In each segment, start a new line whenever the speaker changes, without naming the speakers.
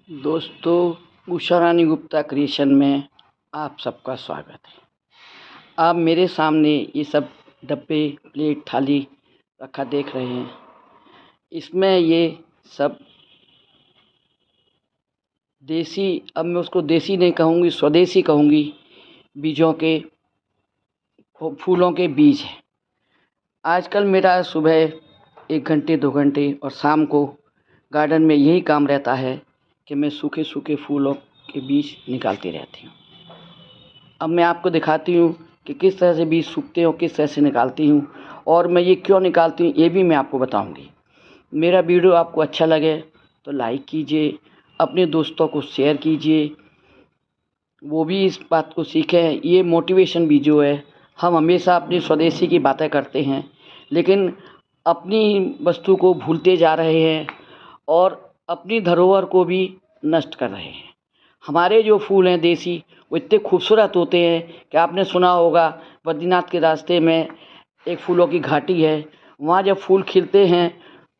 दोस्तों, उषा रानी गुप्ता क्रिएशन में आप सबका स्वागत है। आप मेरे सामने ये सब डब्बे, प्लेट, थाली रखा देख रहे हैं। इसमें ये सब देसी, अब मैं उसको देसी नहीं कहूँगी, स्वदेशी कहूँगी, बीजों के फूलों के बीज हैं। आजकल मेरा सुबह 1 घंटे 2 घंटे और शाम को गार्डन में यही काम रहता है कि मैं सूखे सूखे फूलों के बीज निकालती रहती हूँ। अब मैं आपको दिखाती हूँ कि किस तरह से बीज सूखते हैं और किस तरह से निकालती हूँ, और मैं ये क्यों निकालती हूँ ये भी मैं आपको बताऊँगी। मेरा वीडियो आपको अच्छा लगे तो लाइक कीजिए, अपने दोस्तों को शेयर कीजिए, वो भी इस बात को सीखें। ये मोटिवेशन वीडियो है। हम हमेशा अपनी स्वदेशी की बातें करते हैं, लेकिन अपनी वस्तु को भूलते जा रहे हैं और अपनी धरोहर को भी नष्ट कर रहे हैं। हमारे जो फूल हैं देसी, वो इतने खूबसूरत होते हैं कि आपने सुना होगा बद्रीनाथ के रास्ते में एक फूलों की घाटी है। वहाँ जब फूल खिलते हैं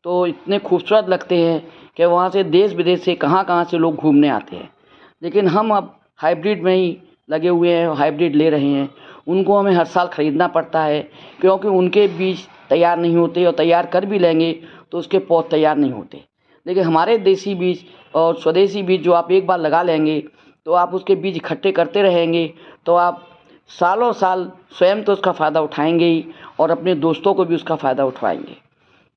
तो इतने खूबसूरत लगते हैं कि वहाँ से देश विदेश से कहाँ से लोग घूमने आते हैं। लेकिन हम अब हाइब्रिड में ही लगे हुए हैं, हाइब्रिड ले रहे हैं। उनको हमें हर साल ख़रीदना पड़ता है, क्योंकि उनके बीज तैयार नहीं होते, और तैयार कर भी लेंगे तो उसके पौध तैयार नहीं होते। लेकिन हमारे देसी बीज और स्वदेशी बीज जो आप एक बार लगा लेंगे तो आप उसके बीज इकट्ठे करते रहेंगे तो आप सालों साल स्वयं तो उसका फ़ायदा उठाएंगे ही, और अपने दोस्तों को भी उसका फ़ायदा उठवाएंगे।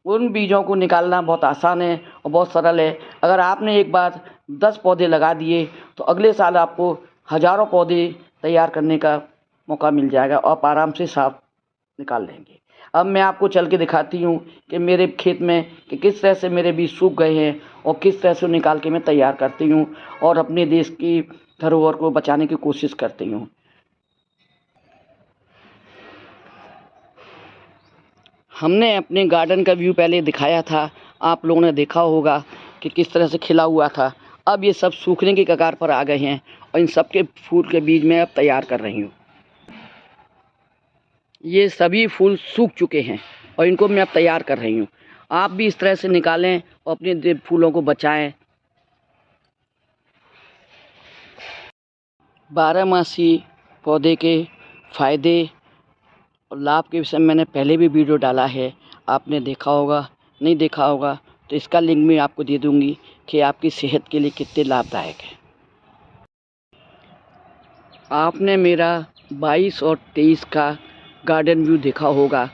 उन बीजों को निकालना बहुत आसान है और बहुत सरल है। अगर आपने एक बार 10 पौधे लगा दिए तो अगले साल आपको हज़ारों पौधे तैयार करने का मौका मिल जाएगा और आप आराम से साफ निकाल लेंगे। अब मैं आपको चल के दिखाती हूँ कि मेरे खेत में कि किस तरह से मेरे बीज सूख गए हैं और किस तरह से निकाल के मैं तैयार करती हूँ और अपने देश की धरोहर को बचाने की कोशिश करती हूँ। हमने अपने गार्डन का व्यू पहले दिखाया था, आप लोगों ने देखा होगा कि किस तरह से खिला हुआ था। अब ये सब सूखने की कगार पर आ गए हैं और इन सब के फूल के बीज मैं अब तैयार कर रही हूँ। ये सभी फूल सूख चुके हैं और इनको मैं अब तैयार कर रही हूँ। आप भी इस तरह से निकालें और अपने फूलों को बचाएं। बारहमासी पौधे के फ़ायदे और लाभ के विषय में मैंने पहले भी वीडियो डाला है, आपने देखा होगा। नहीं देखा होगा तो इसका लिंक मैं आपको दे दूँगी कि आपकी सेहत के लिए कितने लाभदायक है। आपने मेरा 22 और 23 का गार्डन व्यू देखा होगा,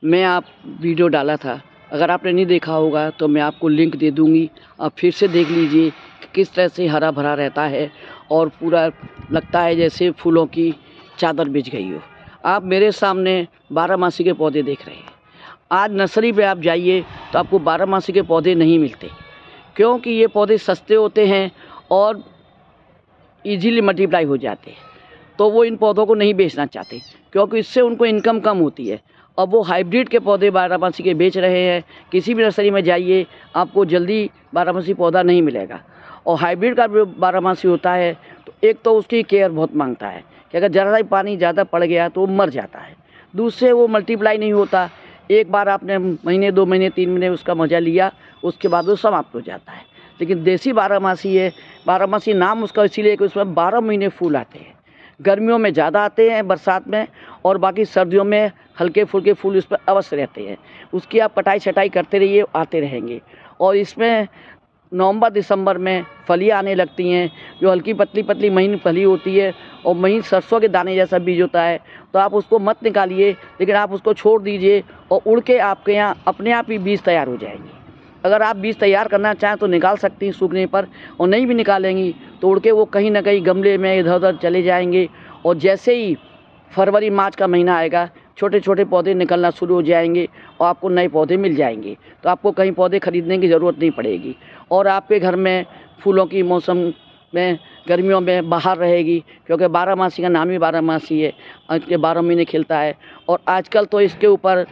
मैं आप वीडियो डाला था। अगर आपने नहीं देखा होगा तो मैं आपको लिंक दे दूँगी, आप फिर से देख लीजिए कि किस तरह से हरा भरा रहता है और पूरा लगता है जैसे फूलों की चादर बिछ गई हो। आप मेरे सामने बारहमासी के पौधे देख रहे हैं। आज नर्सरी पे आप जाइए तो आपको बारहमासी के पौधे नहीं मिलते, क्योंकि ये पौधे सस्ते होते हैं और ईजीली मल्टीप्लाई हो जाते हैं। तो वो इन पौधों को नहीं बेचना चाहते, क्योंकि इससे उनको इनकम कम होती है। अब वो हाइब्रिड के पौधे बारहमासी के बेच रहे हैं। किसी भी नर्सरी में जाइए आपको जल्दी बारहमासी पौधा नहीं मिलेगा। और हाइब्रिड का जो बारहमासी होता है तो एक तो उसकी केयर बहुत मांगता है कि अगर ज़रा सा पानी ज़्यादा पड़ गया तो वो मर जाता है। दूसरे वो मल्टीप्लाई नहीं होता। एक बार आपने महीने 2 महीने 3 महीने उसका मज़ा लिया, उसके बाद वो समाप्त हो जाता है। लेकिन देसी बारहमासी है। बारहमासी नाम उसका इसीलिए कि उसमें 12 महीने फूल आते हैं। गर्मियों में ज़्यादा आते हैं, बरसात में, और बाकी सर्दियों में हल्के फुल्के फूल इस पर अवश्य रहते हैं। उसकी आप कटाई छटाई करते रहिए, आते रहेंगे। और इसमें नवंबर दिसंबर में फलियाँ आने लगती हैं, जो हल्की पतली पतली महीन फली होती है और महीन सरसों के दाने जैसा बीज होता है। तो आप उसको मत निकालिए, लेकिन आप उसको छोड़ दीजिए और उड़ के आपके यहाँ अपने आप ही बीज तैयार हो जाएंगे। अगर आप बीज तैयार करना चाहें तो निकाल सकती हैं सूखने पर, और नहीं भी निकालेंगी तो उड़ के वो कहीं ना कहीं गमले में इधर उधर चले जाएंगे। और जैसे ही फरवरी मार्च का महीना आएगा छोटे छोटे पौधे निकलना शुरू हो जाएंगे और आपको नए पौधे मिल जाएंगे। तो आपको कहीं पौधे खरीदने की ज़रूरत नहीं पड़ेगी, और आपके घर में फूलों की मौसम में गर्मियों में बाहर रहेगी, क्योंकि बारहमासी का नाम ही बारहमासी है। इसके 12 महीने खिलता है। और आजकल तो इसके ऊपर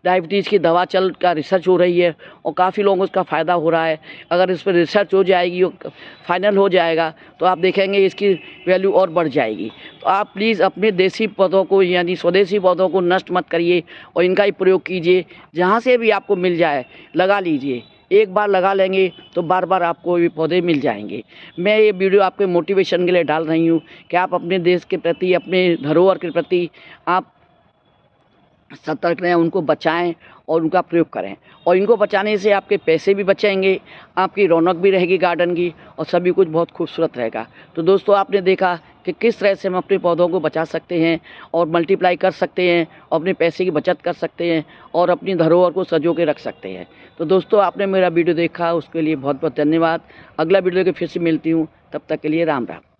डायबिटीज़ की दवा चल का रिसर्च हो रही है और काफ़ी लोगों को उसका फ़ायदा हो रहा है। अगर इस पर रिसर्च हो जाएगी और फाइनल हो जाएगा तो आप देखेंगे इसकी वैल्यू और बढ़ जाएगी। तो आप प्लीज़ अपने देसी पौधों को यानी स्वदेशी पौधों को नष्ट मत करिए और इनका ही प्रयोग कीजिए। जहाँ से भी आपको मिल जाए लगा लीजिए। एक बार लगा लेंगे तो बार बार आपको ये पौधे मिल जाएंगे। मैं ये वीडियो आपके मोटिवेशन के लिए डाल रही हूँ कि आप अपने देश के प्रति, अपने धरोहर के प्रति आप सतर्क रहें, उनको बचाएं और उनका प्रयोग करें। और इनको बचाने से आपके पैसे भी बचेंगे, आपकी रौनक भी रहेगी गार्डन की, और सभी कुछ बहुत खूबसूरत रहेगा। तो दोस्तों, आपने देखा कि किस तरह से हम अपने पौधों को बचा सकते हैं और मल्टीप्लाई कर सकते हैं, अपने पैसे की बचत कर सकते हैं और अपनी धरोहर को संजो के रख सकते हैं। तो दोस्तों, आपने मेरा वीडियो देखा उसके लिए बहुत बहुत धन्यवाद। अगला वीडियो के फिर से मिलती हूँ, तब तक के लिए राम राम।